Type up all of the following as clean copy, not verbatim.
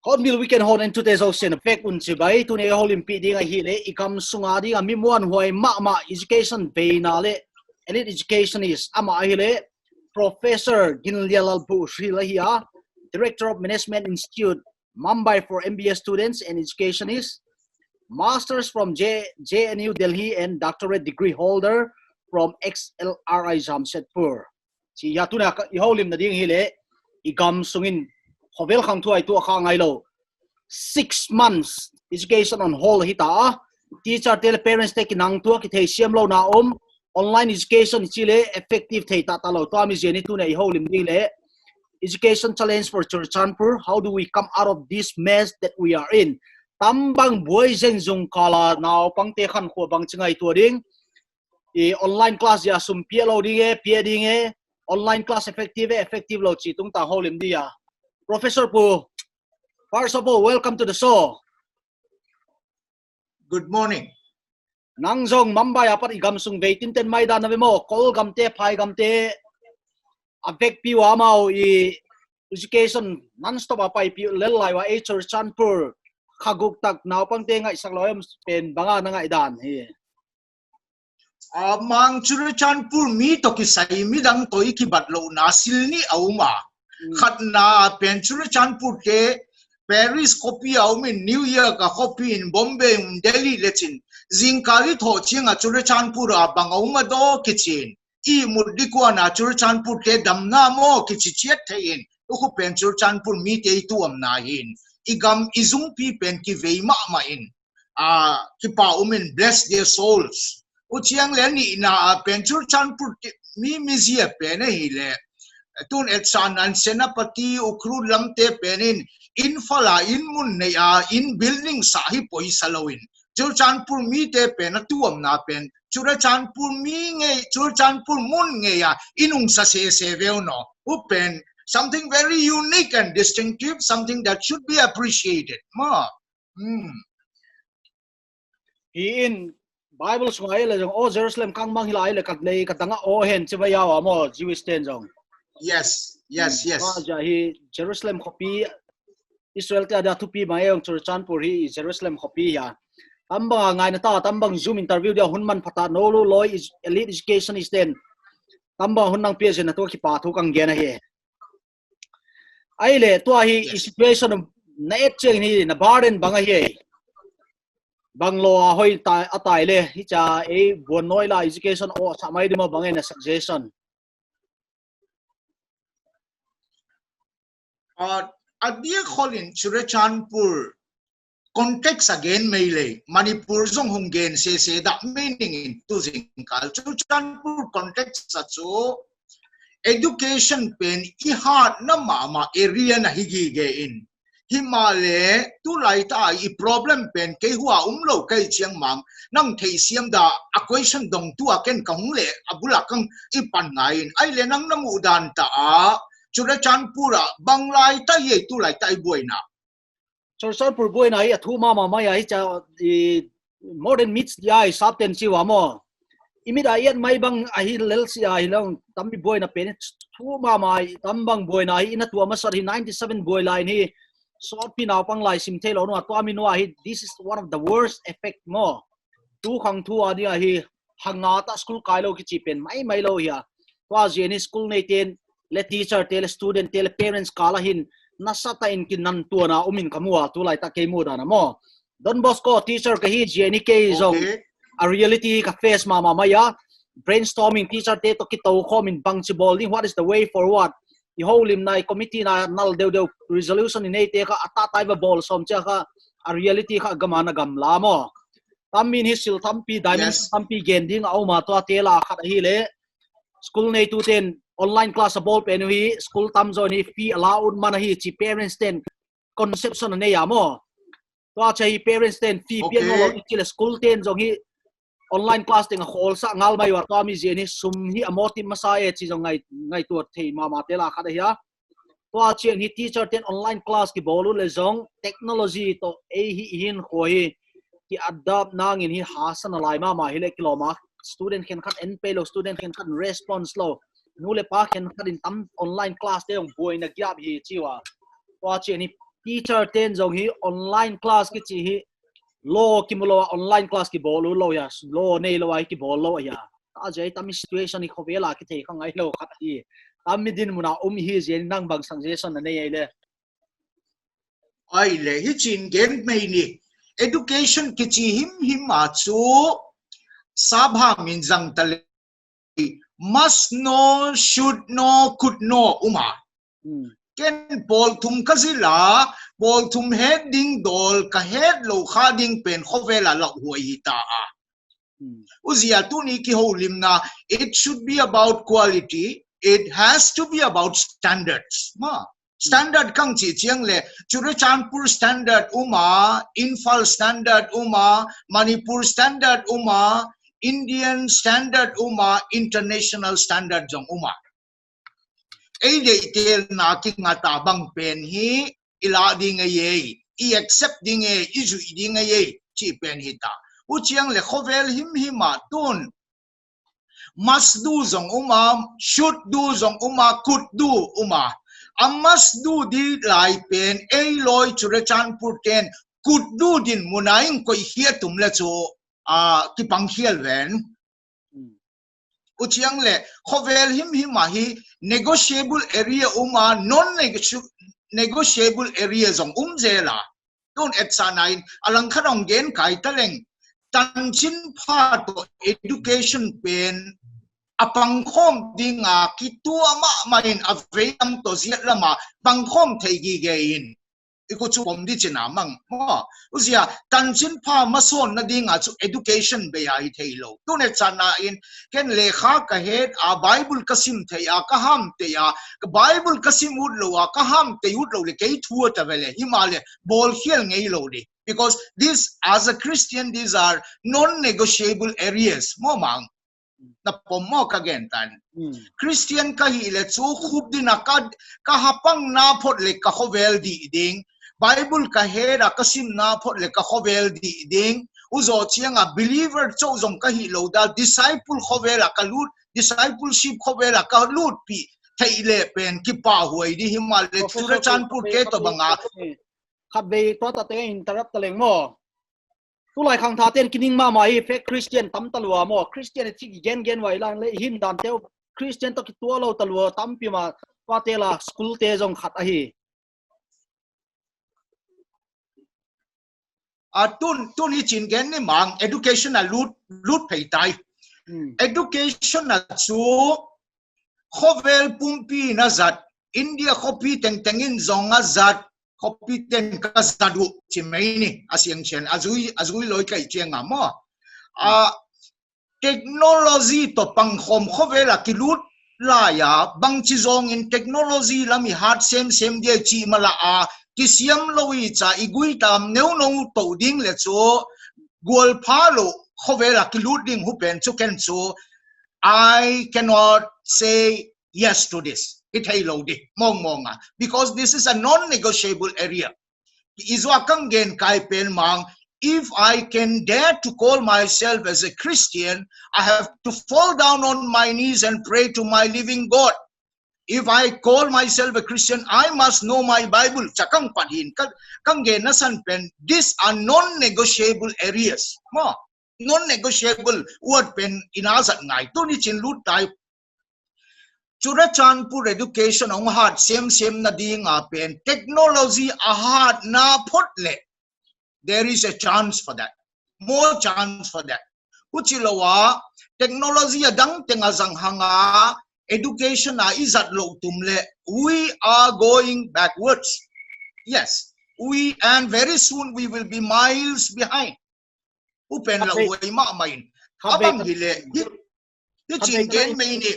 Hot meal weekend hot and today's ocean effect unchi bai tu ne Olympic ding a hi le ikam sunga ding a mimuan huai ma education be na le elite education is ama hi le Professor Ginlial Bushri la hi Director of Management Institute Mumbai for MBA students and educationists, masters from JNU Delhi and doctorate degree holder from XLRI Jamshedpur. Si ya tu na iholim na ding hi le ikam sungin Hovel khang tu ai tu khang ai lo 6 months education on hold hita teacher tel parents take nang tu ki thei siam lo na online education chile effective thei ta ta lo to ami jeni tu nei holim ding le education challenge for Churchanpur. How do we come out of this mess that we are in? Tambang boy jeng jung kala naw pang te khan kho bang chingai tu ding e online class ya sum pia lo ding e pia ding e online class effective lo chi tung ta holim dia. Professor Pu, first of all, welcome to the show. Good morning. Nang zong Mumbai apat igam sung veitin ten Maidan na mo kol gamte phai gamte avek piwa mau I education non-stop apai pi lelai wa Churchanpur khaguk tak naw pang te ngai sak loyam pen banga na ngai dan hi. Mang Churchanpur mi to ki sai mi dang toi ki batlo na silni auma. Khatna pen Churchanpur ke Paris copy in New York copy in Bombay Delhi lechin zinkali tho chinga Churchanpur bangauma do kitchen I mudikwa na Churchanpur ke damna mo kichichiat thein uku pen Churchanpur mi te tu amna hin igam izung pi pen ki veima ma in ki pa bless their souls uchiang leni na pen Churchanpur mi mizia pen hi le tun etsan an senapati ukru lamte penin infala in mun ne in building sahi poisalawin Churchanpur mi te pen tuam na pen Churchanpur mi nge Churchanpur mun nge ya inung sa se veo no upen something very unique and distinctive, something that should be appreciated ma In Bible sungai le jong o Jerusalem kang mang hilai le kat le katanga o hen chibaya wa mo Jewish ten jong. Yes. He Jerusalem copy Israel te ada tupi mayong Churchanpur hi Jerusalem copy ya. Tambang ngai na ta tambang Zoom interview dia hunman phata no lo loi elite education is then. Tambang hunang pia na to ki pa thu kang gena hi. Ai le to hi situation na etcheng ni na burden banga hi. Banglo hoi ta atai le hi cha e bon noi la education o samai di mo bangai na suggestion. Adia Colin Churchanpur context again meile Manipur zong honggen se that meaning in to zinkal Churchanpur context sacho education pen ihat na mama area na higige in himale tu laita I problem pen ke hua umlo kai chiang mang nang thei siam da equation dong tu aken kang le abula kang ipan ngain ai le nang namu dan ta Churchanpur banglai ta ye tu lai tai boina Churchanpur boina hi thu mama maya hi cha modern meets ya sapten si wa mo imida yet mai bang ahi lel si ai long tambi boina pen thu mama tambang boina hi ina tu amasar hi 97 boy line hi short pinaw pang lai sim thelo no to amino hi this is one of the worst effect mo tu khang thu ani hi hanga ta school kailo ki chipen mai lo ya wa jeni school nei ten le teacher tel student tel parents kala hin nasata in kin nan tu na umin kamua tu lai ta ke mu da na mo Don Bosco teacher ka hi jeni ke zong a reality ka face mama maya brainstorming teacher te to kito kom in bang chibol what is the way forward i holim nai committee na nal deu resolution in ate ka ata tai ba ball som cha ka a reality ka gamana gam lamo tamin hi sil tampi dimension tampi gending au ma to tela khat hi le school nei tu ten online class ball pen hi school tam zone hi fee allowed man hi chi parents ten conception ne ya mo to cha hi parents ten fee pian lo chi school ten jong hi online class ting hol sa ngal mai war to mi je ni sum hi amoti masae chi jong ngai tu thei ma tela khat hi to chen hi teacher ten online class ki bolu le jong technology to a hi hin khoi ki adapt nang in hi hasan alai ma hi le kiloma student can cut and pay lo student can cut response lo nu le pa can cut in tam online class te ong boy na gyap hi chiwa to chen hi teacher ten jong hi online class ki chi hi lo kimulo online class ki bolu lo ya lo nei lo ai ki bolu ya ta jai tam situation hi khowela ki thei khang ai lo khat hi amidin muna hi jen nang bang suggestion na nei le hi chin gen mai ni education ki chi him ma chu sabha min jang tale must know should know could know uma ken bol thum kazila bol thum heading dol ka head lo khading pen khovela la huai ta a uzia tu ni ki holim na it should be about quality. It has to be about standards. Standard kang chi chiang le Churachandpur standard uma, Infal standard uma, Manipur standard uma, Indian standard uma, international standard jong uma. Ei de tel na ki ngata bang pen hi ila ding ye, I accept ding ye, isu ding ye chi pen hi ta. U chiang le khovel him ma tun must do zong uma, should do zong uma, could do uma. A must do di lai pen a loi Churachandpur ten could do din munaing koi hia tum le cho ki pang hial ven. Uchiang le khovel him ma hi negotiable area uma non negotiable area zong zela. Don't et sanain alang khanong gen kai taleng tan chin pha to education pen apang khom dinga kitua ma main aveam to ziat lama pangkhom theigi gein iko chu om di china mang mo uzia tanchin pha mason na dinga chu education be ai theilo tu ne chana in ken lekha ka het a bible kasim theya ka ham teya bible kasim ud lo ka ham te ud lo le ke thua ta vele himale bol hiel ngei lo di because this as a Christian these are non negotiable areas mo mang na pomo kagentan Christian ka hi le chu khub din ka hapang na phot le ka khovel di ding Bible ka hera kasim na phot le ka khovel di ding uzo chianga believer cho zong ka hi lo da disciple khovela ka lut discipleship khovela ka lut pi theile pen ki pa huai di himal le Churachandpur ke to banga khabe to ta te interrupt leng mo tu lai khang tha ten kining ma mai fake Christian tam talwa mo Christian chi gen wai lang le him dan teo Christian to ki to lo talwa tam pi ma pa te la school te jong khat a hi tun hi chin gen ni mang education a lut phei tai education na chu khovel pumpi na zat India khopi tengin zonga zat khopi ten ka zadu chimaini asyang chen azui loi kai chenga mo technology to pangkhom khovela kilut la ya bang chi zong in technology lami hat sem de chi mala a kisiam loi cha igui tam neu no to ding le cho gol phalo khovela kilut ding hu pen chu ken chu I cannot say yes to this. It hailodi monga because this is a non-negotiable area. Izwa kangen kai pen mang. If I can dare to call myself as a Christian, I have to fall down on my knees and pray to my living God. If I call myself a Christian, I must know my Bible. Chakang padin kangen nasan pen. These are non-negotiable areas. Non-negotiable word pen inazat ngai. Tuni chin lut type. Churachandpur education ang hard same na ding pen technology ahad na photle. There is a chance for that. More chance for that. Uchilawa technology adang tengazang hanga education na izat lo tumle, we are going backwards. Yes, and very soon we will be miles behind. Upen la uay ma main. Abang hile, itchin gen may ni,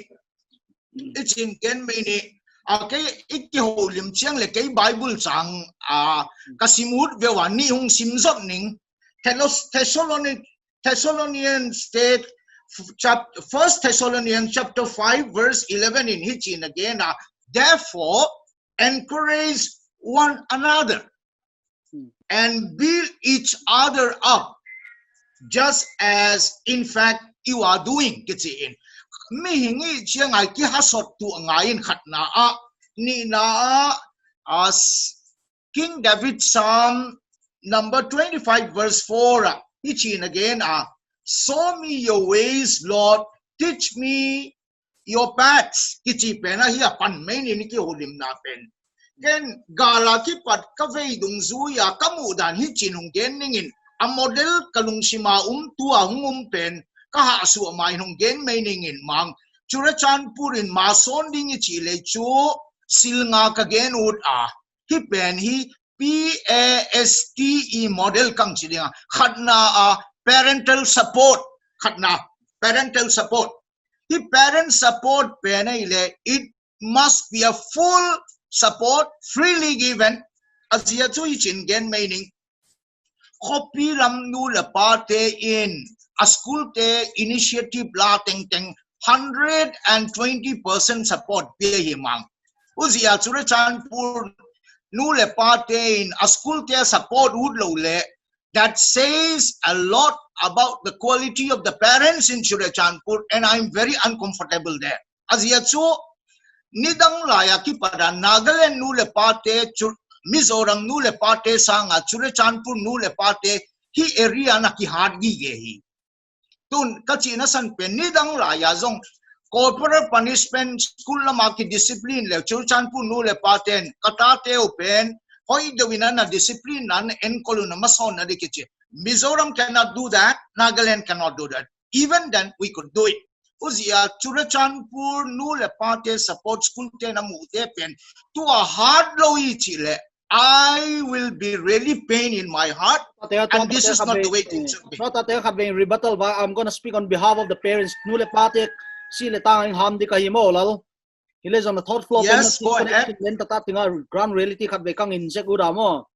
kay ikiholim siyang le kay Bible sang kasimut bewan ni hong simzot ning Thessalonians state 1 Thessalonians chapter 5 verse 11 in Hitchin again. Therefore, encourage one another and build each other up, just as in fact you are doing. Kitsiin. Mihingi siya ngay kihasot tu ngayon khatnaa ni na as King David Psalm number 25 verse 4. Hitchin again. Show me your ways, Lord. Teach me your paths. Kichi pena hiya pan main ini ki holim na pen. Gen gala ki pat kavei dung zuya kamudan hitchin hong gen ningin. A model kalung sima tua pen kaha su mai hong gen main ningin mang. Churachan purin mason ding chile chu silnga kagen ud hi pen hi PASTE model kang chilinga. Khadna parental support. Khatna parental support. The parent support penile, it must be a full support, freely given. As yatu ichin gen meaning. Copy ramnu le parte in a school te initiative la teng 120% support be himang. Uzia chan pur nu le parte in a school te support would lo le. That says a lot about the quality of the parents in Churachandpur, and I'm very uncomfortable there. As yatso, nidang laya ki pada Nagaland nule pate, Mizoram nule pate sanga Churachandpur nule pate, hi area na ki hadgi gehi. Tun kachina san pe nidang laya zong corporal punishment school na maki discipline le Churachandpur nule pate katate open. Hoy the winner na discipline nan enkolu na mason na dikichi. Mizoram cannot do that. Nagaland cannot do that. Even then, we could do it. Uzia Churachandpur nule pate support school te na mute pen to a hard low chile. I will be really pain in my heart, and this is not the way it should be. Not that they have been rebuttal, but I'm going to speak on behalf of the parents. Nule pate sile tanging ham di kahimo lalo. He lives on the third floor. Yes, go ahead. Ground reality kat bekang insek udah mo.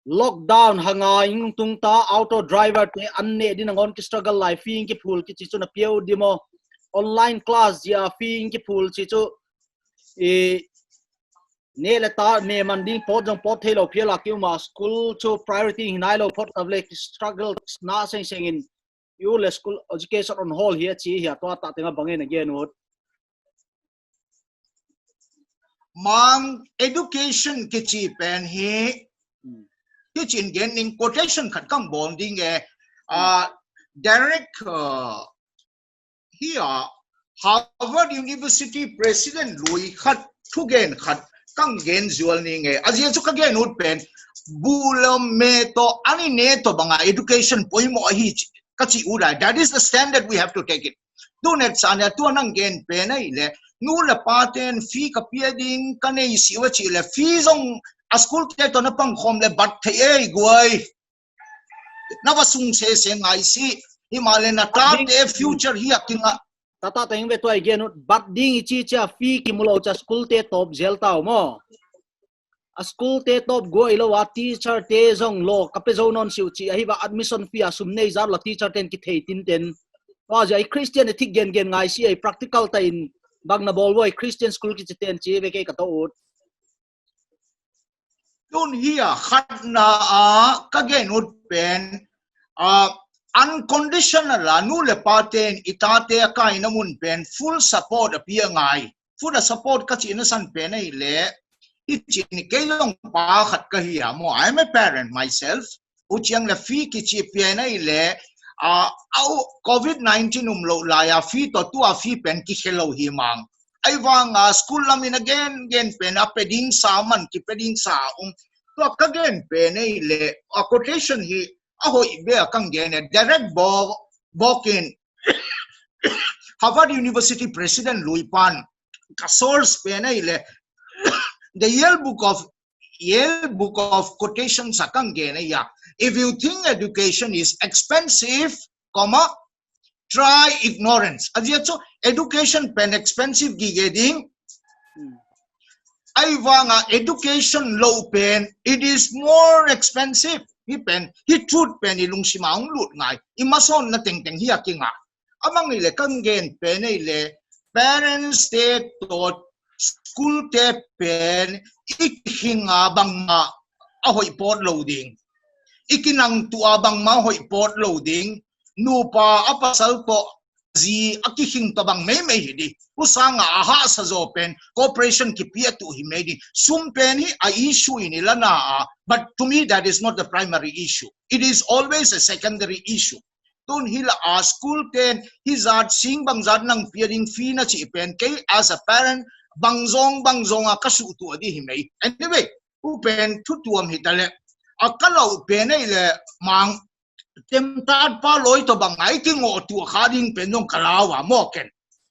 Lockdown hanga ing tung ta auto driver te anne din ngon ki struggle life fee ki pool ki chichu na piu di mo online class ya fee ki pool chichu e ne le ta ne manding pot jong pot thelo pia la ki ma school to priority hinai lo pot of like struggle na sing in you le school education on hold here chi here to ta tenga bangen again would Mang education kichi pen he kitchen gen in quotation khat kang bonding Derek here Harvard University President Louis khat thugen khat kang gen zual ning azian su kagen ut pen bulam meto ani neto banga education poimo hi kachi ura. That is the standard we have to take it. Do net sana tu nang gen pen ile nula paten fee kapiading kanay siwa chile fee zong a school teto na pang khom le bat the guay nawasung se ngai si himale na tate future hi akinga tata teng ve to again bat ding chi cha fee ki mulo cha school te top zel taw mo a school te top go ilo wa teacher te zong lo kape zo non siu chi hi ba admission fee asum nei zar la teacher ten ki thei tin ten wa ja Christian thik gen ngai si ai practical ta in bang na bol boy Christian school ki chiten chi ve ke ka to ut dun hiya khatna kagen ut pen unconditional la nu le paten itate ka inamun pen full support apia ngai full support ka chi na san pen ai le ichin ke long pa khat ka hiya mo. I'm a parent myself uchiang la fi ki chi pen ai le COVID-19 umlo laya fi to tu a fi pen ki hello himang ai wang school lamin again pen apeding sa man ki peding sa to again pen ai le a quotation hi ahoy be kang gen direct bokin Harvard University President Louis Pan ka source pe na ile the Yale book of quotations akang gena ya. If you think education is expensive, comma, try ignorance. Adiyat so education pen expensive gigeding. Ay nga education low pen, it is more expensive. Hi truth pen ilung simaong lut ngay. Imason na ting hiya kinga. Amang ile kang gen pen ile parents te taught school te pen ikinga bang ma ahoy port loading. Ikinang tuabang ma ahoy port loading. Nupa apasal po zi akiking tabang may hidi. Usanga aha sa zopen cooperation kipia to himedi. Sumpeni a issue inila na but to me that is not the primary issue. It is always a secondary issue. Tun hila school ten hizad sing bangzad ng peering fee na si ipen kay as a parent bangzong kasutu adi himay. Anyway, upen tutuam hitale. Akala upen ile mang temtad pa loy to bangay tingo tu akading penong kalawa moken.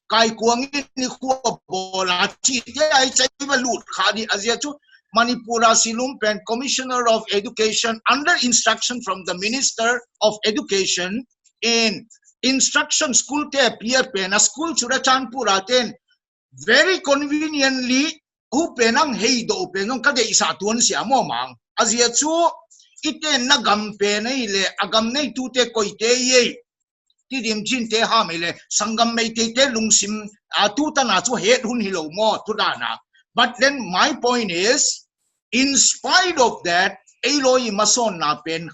Kay kuangin ni kuwa bola chi ay chay balut khadi aziatu Manipura Silumpen, Commissioner of Education, under instruction from the Minister of Education in instruction school te appear pen a school surachanpura ten very conveniently upenang heido upenong kade isatuan siya mo mang aziatu iten nagampe na ile agam na itute koite ye tidim jinte hamile sangam may tete lungsim atuta na so head hun hilo mo tudana. But then my point is, in spite of that, Eloy mason na pen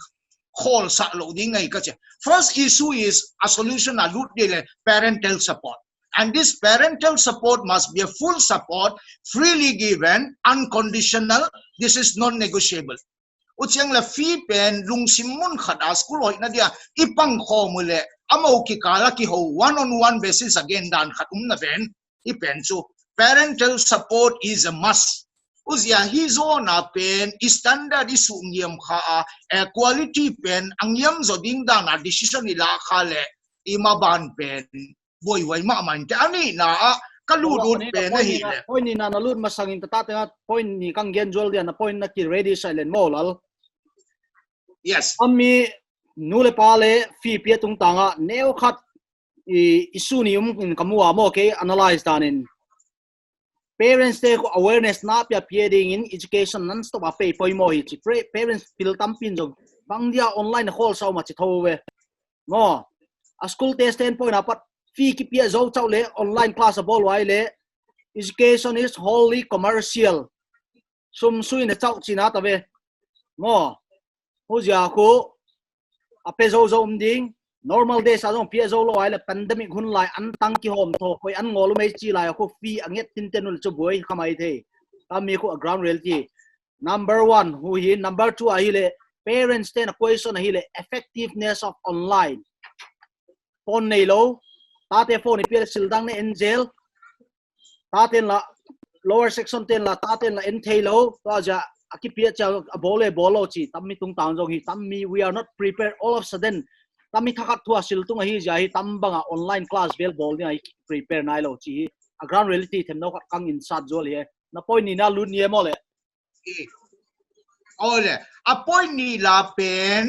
call sa loading ngay kasi. First issue is a solution na parental support. And this parental support must be a full support, freely given, unconditional. This is non-negotiable. Utsiyang la fee pen lung simun khada school hoy na dia ipang ko mule amaw kikala ki ho one-on-one basis again dan khatum na pen ipen so parental support is a must. Uzya hizo na pen standard isu ngiyam kha quality pen ang yam zo ding dan na decision nila khale imaban pen boy way ma man ani na kaludod pen na hile point ni na nalud masangin tatateng point ni kang genjol dia na point na ki ready silent molal. Yes. Ami nule pale fi pia tung tanga neo khat isu ni in kamua mo ke analyze danin parents te ko awareness na pia ding in education non stop pay poi mo hi parents pil tampin jog bang dia online call so ma chi thowe mo a school test ten point apat fi ki pia zo chau le online class bol wai le education is wholly commercial sum sui na chau china ta ve mo hojia ko ape zo ding normal days adong pia zo lo ai le pandemic hun lai an tang ki hom tho koi an ngol mai chi lai ko fi anget tin tenul chu boy khamai the ami ko ground reality number 1 hu hi number 2 a hi le parents ten question hi le effectiveness of online phone nei lo ta te phone pia sildang ne angel ta ten la lower section ten la ta ten la entailo ta ja akipia cha bolo chi tammi tung tang jong hi tammi we are not prepared all of a sudden tammi thakat thua siltung hi ja hi tambanga online class bel bol ni ai prepare nai lo chi a ground reality them no kang in sat jol he na point ni na lu ni mo le ole a point ni la pen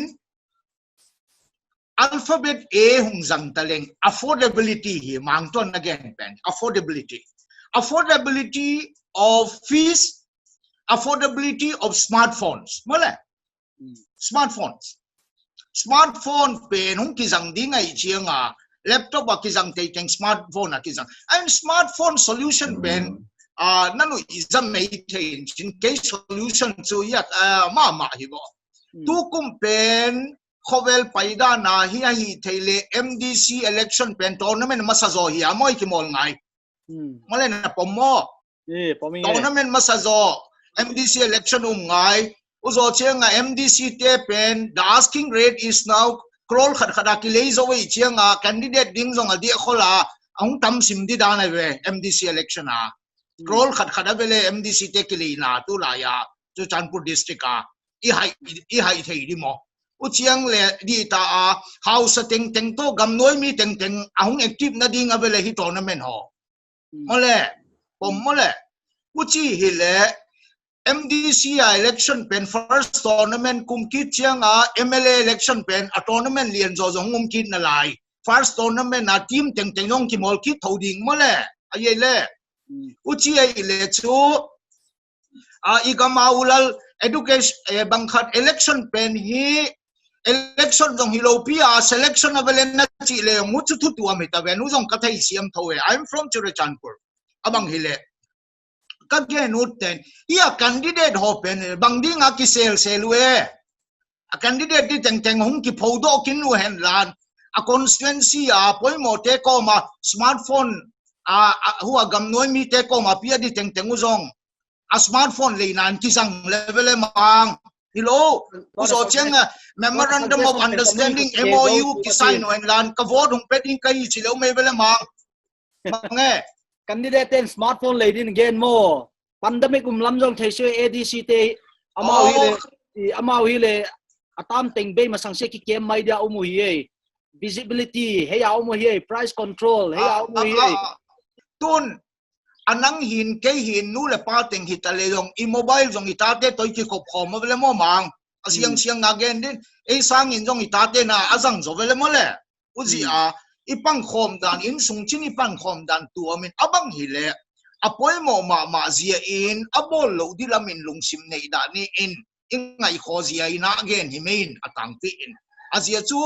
alphabet A hung zang taleng affordability hi mang ton again pen affordability of fees, affordability of smartphones. Mala smartphone pen hung kizang dingai chianga laptop a kizang taking smartphone a kizang and smartphone solution pen nanu izam maintain in case solution so yat mama hibo tu pen khovel paida na hi thele MDC election pen tournament masazo hi amoy kimol ngai mala na pomo tournament masazo MDC election ngai uzo chenga MDC te pen the asking rate is now krol khada ki leizo we chenga candidate ding zong adi khola ang tam sim di dana we MDC election a krol khada bele MDC te ki na tu la ya chu Chanpur district a i hai thei di mo uchiang le di ta a house teng teng to gam noi mi teng teng ahung active na ding avele hi tournament ho mole pom mole uchi hi le MDC election pen first tournament kum ki chiang a MLA election pen a tournament lian zo zong ngum kin na lai first tournament a team teng teng nong ki mol ki thoding mole aye le uchi ai le chu a igama ulal education bangkhat election pen hi election jong hilopia selection avelen na chi le muchu thu tu amita venu jong kathai siam thoe I'm from Churachandpur abang hile kage nuten ia candidate hopen bangding a ki selue a candidate ti teng teng hung ki phodo kin lu hen lan a constituency a poimo te ko ma smartphone a huwa gam noi mi te ko ma pia di teng teng uzong a smartphone le nan ki sang level mang hello uso cheng memorandum of understanding MOU ki sign wen lan ka vote hung peting kai chi lo me bele mang nge candidate ten smartphone le din again mo pandemic lam jong thai se ADC te amau hi le atam teng be masang se ki kem mai dia umu hi visibility he ya umu hi price control he ya umu hi tun anang hin ke hin nu le pa teng hi tale jong I mobile jong itate toy ki kop khom vele mo mang asiang siang again din e sang in jong itate na azang zo vele mo le uzi a ipang khom dan in sung chin ipang khom dan tu amin abang hi le apoy mo ma zia in abol lo di lamin lungsim nei da ni in ingai kho zia ina again hi main atang pi in azia chu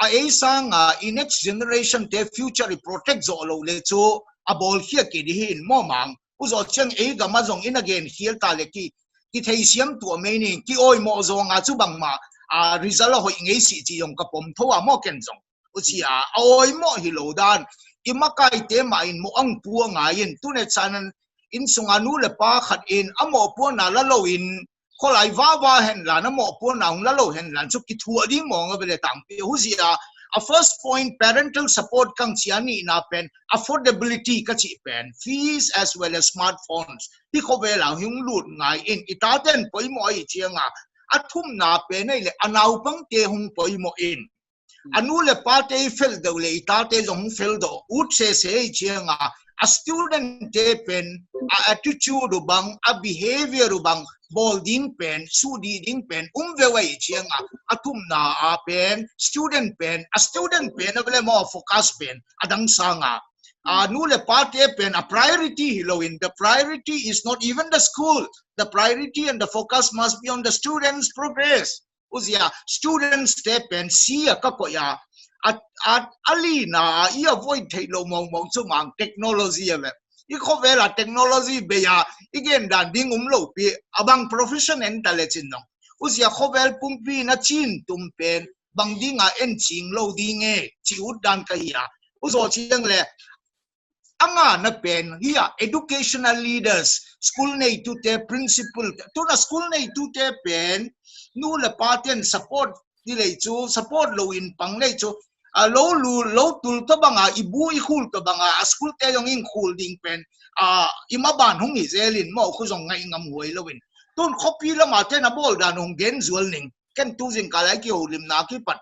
a e sang in next generation te future protect zo lo le chu abol khia ki di hin mo mang uzo cheng e ga ma jong in again hiel ta le ki thei siam tu me ni ki oi mo zo nga chu bang ma a result ho ngei si chi yong ka pom thowa mo ken jong uchi a oi mo hi lo dan imakai te ma in mo ang pu nga yin tu ne chanan in sunga nu le pa khat in amo pu na la lo in kholai wa hen la na mo pu na la lo hen lan chu ki thu ding mo nga bele tang pi hu zia a first point parental support kang chiani na pen affordability ka chi pen fees as well as smartphones ti ko vela hung lut ngai in itaten poi mo ai chianga athum na pe nei le anau pang te hung poi mo in anu le pate fel do le itate jong fel do ut se chianga a student te pen a attitude bang a behavior bang bolding pen sudi ding pen umwei chianga atum na a pen student pen avele mo focus pen adang sanga anu le pate pen a priority hilo in the priority is not even the school the priority and the focus must be on the students progress uzia students step and see a kakoya at ali na I avoid thelo mong chu mang technology ave I khovela technology be ya again dan ding lo pi abang profession en talechin no uzia khovel pumpi na chin tumpen bang dinga en ching lo ding e chiut dan kaya uzo chiang le anga na pen hiya educational leaders school nei tu te principal tu na school nei tu te pen nu le paten support di le chu support lo in pang le chu lo tul to banga ibu I khul to banga school te yong in khul ding pen imaban hung I zelin mo khu jong ngai ngam huai lo win tun copy la ma te na bol dan hung gen zual ning ken tu jing kalai ki olim na ki pat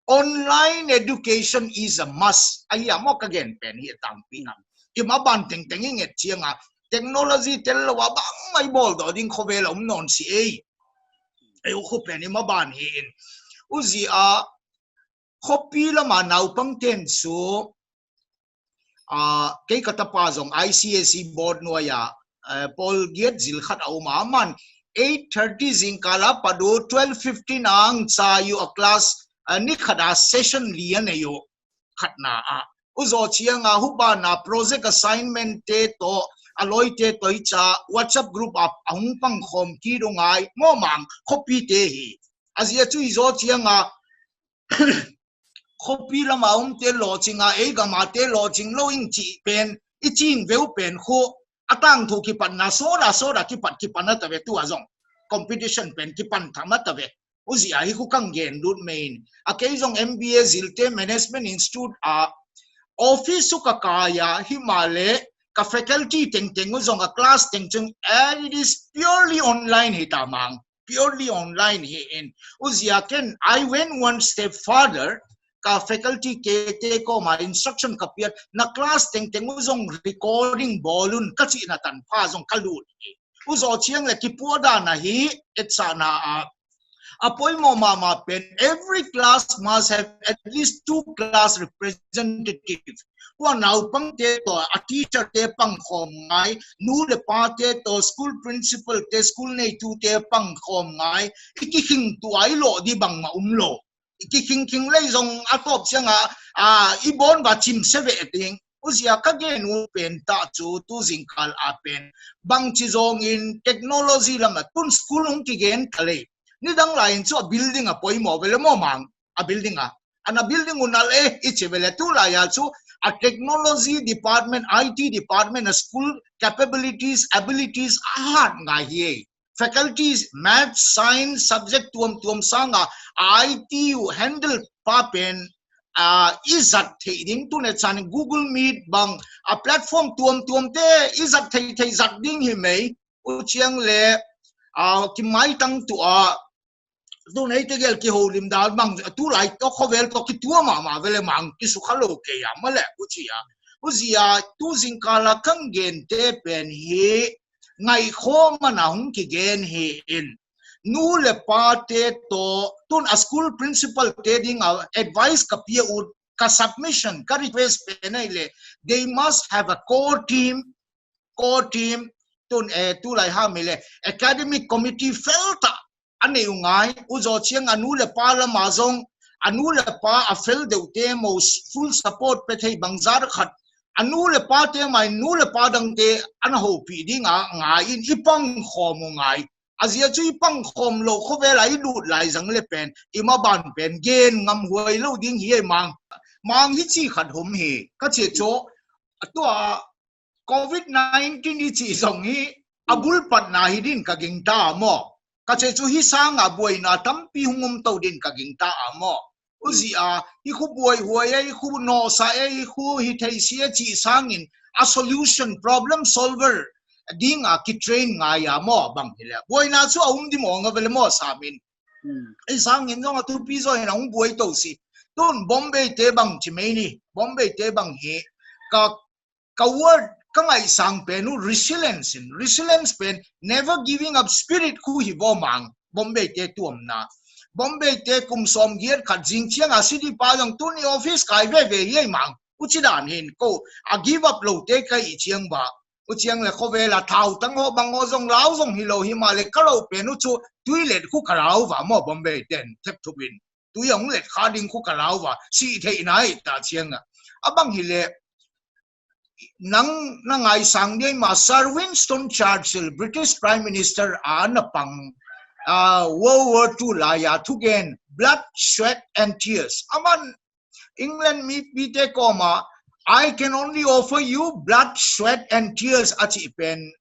online education is a must aya mo ka gen pen hi tang pinam imaban teng teng nget chianga technology tel wa bang mai bol do ding khovel om non si e khu pen imaban hi in uzi a copy la ma nau pang ten su ke katapa jong ICSE board no ya Paul Giat zil khat au ma man 8:30 zingkala padu 12:15 ang cha yu a class ni khada session lian e yo khatna uzo chianga huba na project assignment te to aloi te toicha WhatsApp group up ahung pang khom ki rungai mo mang copy te hi azia chu izo chianga copy la maum te lo chinga e ga ma te lo ching lo ing chi pen I chin veu pen kho atang thu ki pan na so ra ki pan na ta ve tu azong competition pen ki pan thama ta ve uzi a hi ku kang gen lut main a ke jong MBA zilte management institute office su ka kaya himale ka faculty teng teng uzong a class teng chung and it is purely online hi tamang purely online he in uzia ken I went one step further ka faculty ke te ko ma instruction ka piat na class teng teng uzong recording bolun ka chi na tan pha zong kalut uzo chiang le ki poda na hi etsa na apoi mo mama pen every class must have at least 2 class representatives one now pang te to a teacher te pang khom ngai nu le pa te to school principal te school nei tu te pang khom ngai iki hing tu ai lo di bang ma lo iki hing lei zong atop sianga ibon ba chim seve ting uzia ka ge nu pen ta chu tu jingkal a pen bang chi zong in technology lama tun school ung ki gen kale ni dang lain chu a building a poi mo vele mo mang a building ana building unal ichi vele tu la ya chu a technology department IT department a school capabilities abilities ahat nga hi faculties math science subject tuam sanga IT handle papen izat thei tu ne chan Google Meet bang a platform tuam te izat thei zat ding hi mei u chiang le ki mai tang tu tu nei te gel ki holim dal bang tu lai to khovel to ki tu ma vele mang ki su khalo ke ya male uzia tu jingkala kang gen te pen hi ngai kho mana hung ki gen hi in nu le pa te to tun a school principal te ding advice ka pia u ka submission ka request pe nei le they must have a core team tun tu lai ha mele academic committee felta ane ungai uzo chiang anu le pa la mazong anu le pa a fel de te mo full support pe thei bangzar khat anu le pa te mai nu le pa dang te an ho pi dinga nga in ipang khom ngai azia chu ipang khom lo kho ve lai lu lai jang le pen ima ban pen gen ngam huai lo ding hi mang hi chi khat hum hi ka che cho to COVID-19 chi zong hi abul pat na hi din ka ging ta mo ka che chu hi sang a boi na tampi hungum to din ka ging ta mo uzia hi khu boi huai ai khu no sa ai khu hi thei sia chi sangin a solution problem solver ding a ki train nga ya mo bang hila boi na chu aum di mo nga vel mo samin ai sangin zong a tu pi zo na ung boi to si tun Bombay te bang chimeni Bombay te bang he ka word kangai sang penu resilience pen never giving up spirit khu hi bo mang Bombay te tuam na Bombay te kum som giat khat jing chiang a city pa jong tu ni office kai ve ye mang uchidan hin ko a give up lo te kai chiang ba uchiang le kho ve la thau tang ho bang ho jong lao jong hi lo hi ma le ka lo penu chu toilet khu karau wa mo Bombay ten thep thu bin tu yong le khading khu karau wa si thei nai ta chiang abang hi le nang nangai sang dei ma Sir Winston Churchill British Prime Minister anapang World War II la ya thugen blood sweat and tears aman England mi te koma I can only offer you blood sweat and tears achi pen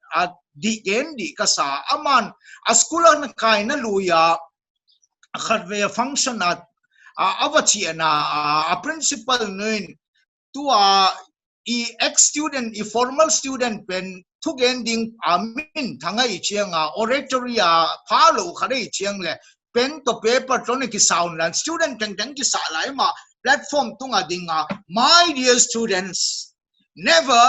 di gen di kasa aman a school an kai na luya khatve function avachi na a principal nuin tu ex student formal student pen thugen ding amin thangai chiang oratory phalo khare chiang le pen to paper tonic sound lan student teng ki sa lai ma platform tunga dinga my dear students never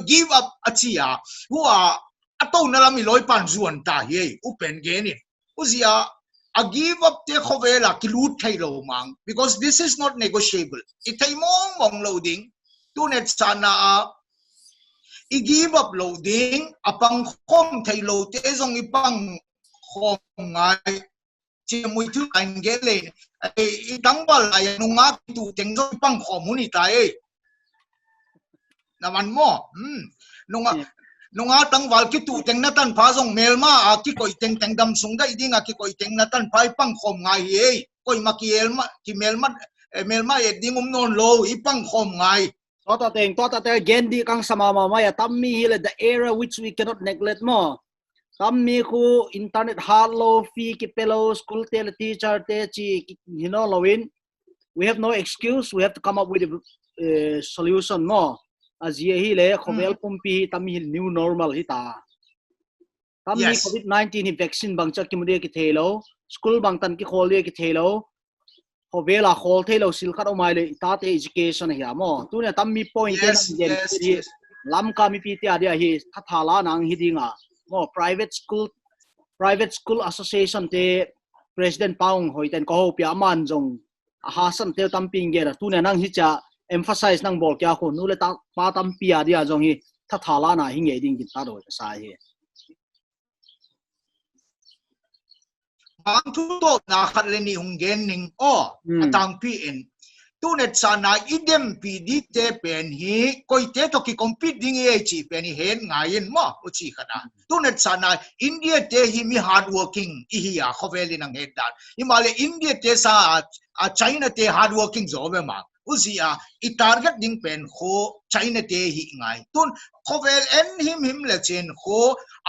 give up achia who are ato nalami loi pan zuan ta ye upen geni uzia a give up te khovela kilut thailo mang because this is not negotiable it thai mong loading tu net sana I give up loading apang khom thailo te zong ipang khom ngai chi mui thu an gele I dangbal ay nunga tu teng zo pang khom ni tai naman mo nunga tangwal ki tu teng natan pha jong melma ki koi teng dam sungda idinga ki koi teng natan phai pang khom ngai he koi makielma ki melma e dingum non lo ipang khom ngai tota te gendi kang sama mama ya tammi hile the era which we cannot neglect mo tammi khu internet halo fee ki pelo school te teacher te chi lowin we have no excuse we have to come up with a solution mo as ye hile khovel pumpi tammi new normal hita tam ni COVID-19 hi vaccine bang chak kimudi ki thelo school bang tan ki khol ki thelo hovela khol thelo sil khat omai le ta te education hi amo tu ne tam mi point ten gen lam ka mi pi ti adia hi thala nang hi dinga mo private school association te president paung hoiten ko pia man jong ha sam te tam ping ge tu ne nang hi cha emphasize nang bol kya ko nu le ta pa tam pia dia jong hi thala na hi nge ding ki ta do sa hi ang tuto na khatleni ungen ning o atang pi in tunet sana idem pi di te pen hi koi te to ki compete ding e chi pen hi hen ngayen mo uchi khana tunet sana India te hi mi hard working i hi ya khoweli nang het dan himale India te sa a China te hard working zo be ma uzi a I target ding pen kho China te hi ngai tun khovel en him le chen kho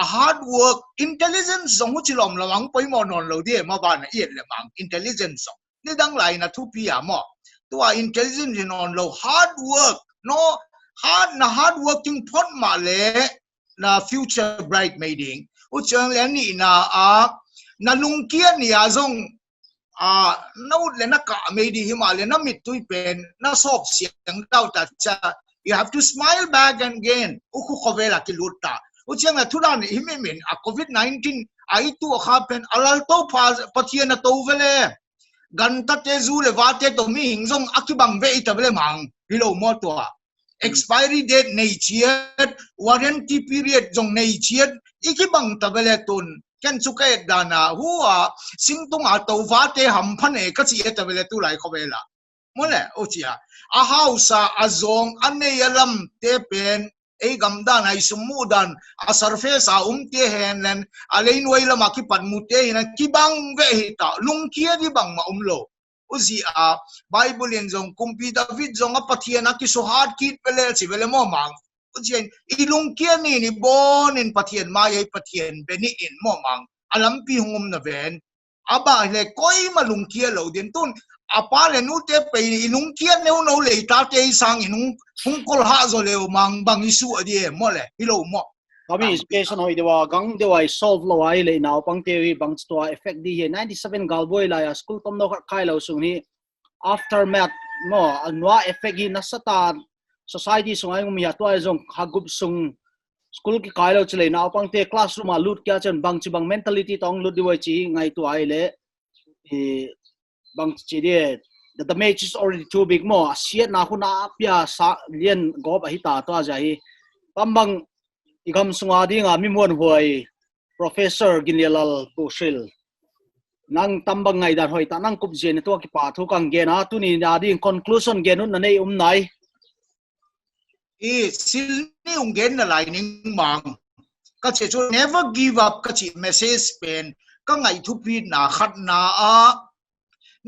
a hard work intelligence zong chilom lawang poi mo non lo die ma ban yet le mang intelligence ni dang lai na thu pi a mo to a intelligence non lo hard work no hard working phot ma le na future bright mating u chang le ni na lung kia ni a zong no le na ka me di himale na mit tui pen na sop siang dau ta cha you have to smile back and again u khu khowela ki luta u chang la thuran himemin a COVID-19 ai tu kha pen alal to pathian na to vele ganta te zu le wate to mi hingzong akibang ve itabele mang hilo mo to expiry date nei chiat warranty period jong nei chiat ikibang tabele ton ken chukai dana huwa singtung ato wate hampane ka chi etabele tu lai khobela mole ochia a hausa azong aneyalam te pen ei gamdan ai sumudan a surface a te henlen alein waila makipat mute ina kibang ve hita lungkia di bang ma umlo uzi a bible in jong kumpi david jong apathiana ki so hard kit pele chi vele mo mang uzi ilungkia ni bon in pathian ma yai pathian beni in mo mang alam pi hungum na ven aba le koi malungkia lo din tun apa le nu te pe inung kian neu no le ta te sang inung hung kol ha zo le mang bang isu adie mo le hilo mo kami education hoi dewa gang dewa solve lo ai le naw pang te bang sto effect di he 97 galboy la school tom no khai lo sung ni aftermath no anwa effect hi nasata society sungai ngum ya to ai jong hagup sung school ki khai lo chile naw pang te classroom a lut kya chen bang chi bang mentality tong lut diwa chi ngai to ai le bang chi de the damage is already too big mo siat na khuna pia sa lien gob a hita to ja hi pambang igam sunga dinga mi mon hoi professor ginelal bushil nang tambang ngai dan hoi ta nang kup jen to ki pa thu kang ge na tu ni na ding conclusion ge nun na nei nai sil ni ungen na lai ning mang ka che chu never give up ka chi message pen ka ngai thu pi na khat na a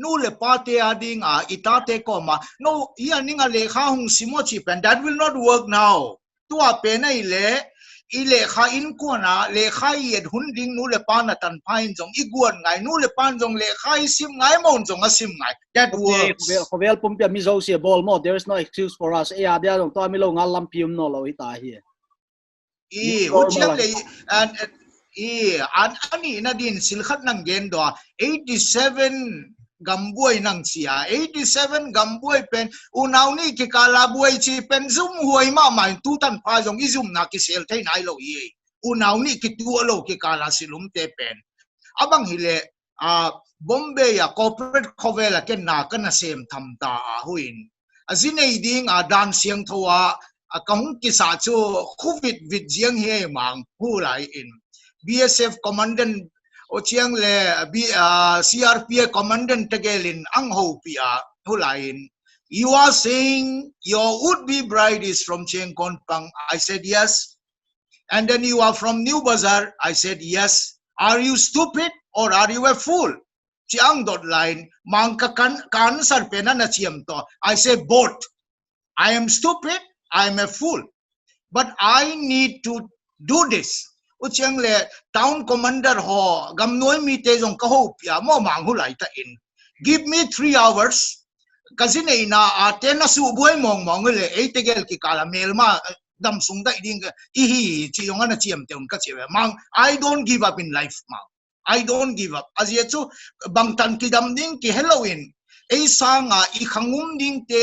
no le pate ading itate koma no ia ninga le kha hung simo chi pen that will not work now tu a pe na ile kha in ko na le kha yet hunding nu le pa na tan pain jong iguan ngai nu le pan jong le kha sim ngai mon jong a sim ngai that works khovel pum pia mi zo se ball mo there is no excuse for us e a dia jong to mi lo ngal lam pium no lo ita hi uchiang le ani na din silkhat nang gen do 87 gambuay nang siya 87 gambuay pen unaw ni ki kalabuay chi pen zoom huay ma mai tutan pa jong izum na ki sel thai nai lo ye unaw ni ki tu lo ki kala silum te pen abang hile Bombay corporate khovela ken na kana sem tham ta huin azine ding dan siang thowa kahung ki sa chu covid vit jiang he mang hu lai in BSF commandant o chiang le CRPA commandant tagelin ang ho pia hulain you are saying your would be bride is from Chiang Konpang. I said yes. And then you are from New Bazaar. I said yes. Are you stupid or are you a fool? Chiang dot line mangka kan sar pena na chiam to. I say both. I am stupid, I am a fool, but I need to do this. Uchiang le town commander ho gamnoi mi te jong ka ho pia mo mang hu lai ta in give me 3 hours kazine ina atena su boy mong le e tegel ki kala mel ma dam sung dai ding hi chi yong ana chiam te un ka che mang I don't give up in life mang I don't give up azia chu bang tan ki dam ding ki Halloween ei sanga I khangum ding te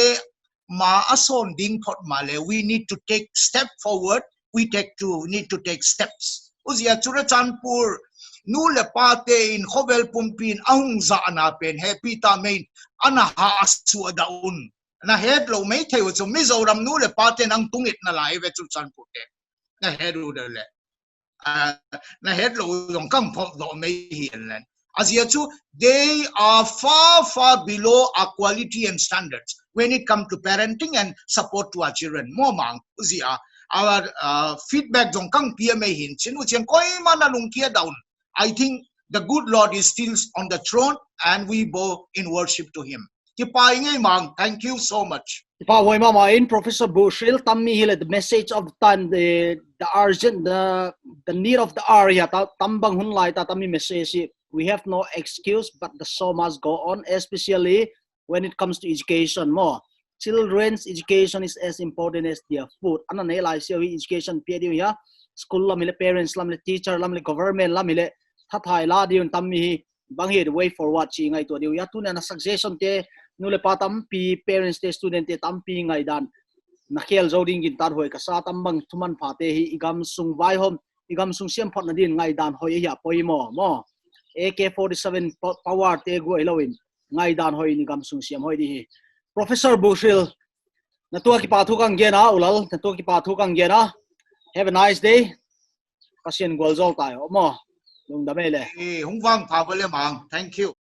ma ason ding thot male we need to take step forward we need to take steps uzia chu ra chanpur nu le pate in khobel pumpin ahung za ana pen happy ta main ana ha su daun na head lo mai theu chu Mizoram nu le pate nang tungit na lai ve chu chanpur te na head u de le na head lo dong kam pho do mai hian len azia chu they are far below our quality and standards when it comes to parenting and support to our children momang uzia our feedback dong kang pia mai hin chinu chen koi mana lung kia down I think the good Lord is still on the throne and we bow in worship to him kipai ngai mang thank you so much pa wai mama in Professor Bushil tammi hile the message of time the urgent the need of the area tambang hun lai ta tammi message we have no excuse but the show must go on especially when it comes to education more children's education is as important as their food ana nei lai se education pdu ya school lam le parents lam le teacher lam le government lam le thathai la diun tammi bang he the way forward chi ngai to diu ya tu na suggestion te nu le patam pi parents te student te tampi ngai dan na khel zoding gin tar hoi ka sa tambang thuman pha te hi igam sung vai hom igam sung siam phot na din ngai dan hoi ya poi mo AK-47 power te go eloin ngai dan hoi ni gam sung siam hoi di Professor Bushil na tua ki pa thu kang ge na ulal na tua ki pa thu kang ge na have a nice day pasien golzol tayo mo lung da mele hung wang pa bole mang thank you